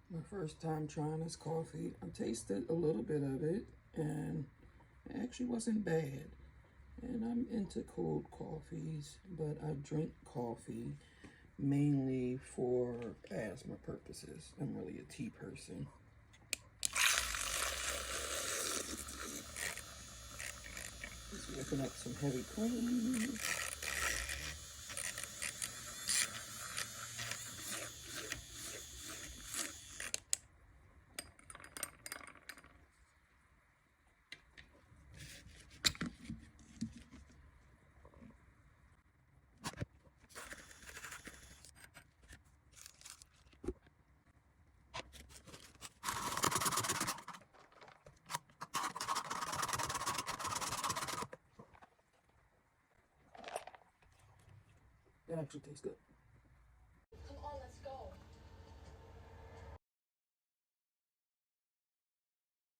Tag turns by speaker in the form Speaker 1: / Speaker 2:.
Speaker 1: My first time trying this coffee. I tasted a little bit of it and it actually wasn't bad. And I'm into cold coffees, but I drink coffee mainly for asthma purposes. I'm really a tea person. Just whipping up some heavy cream. It actually tastes good.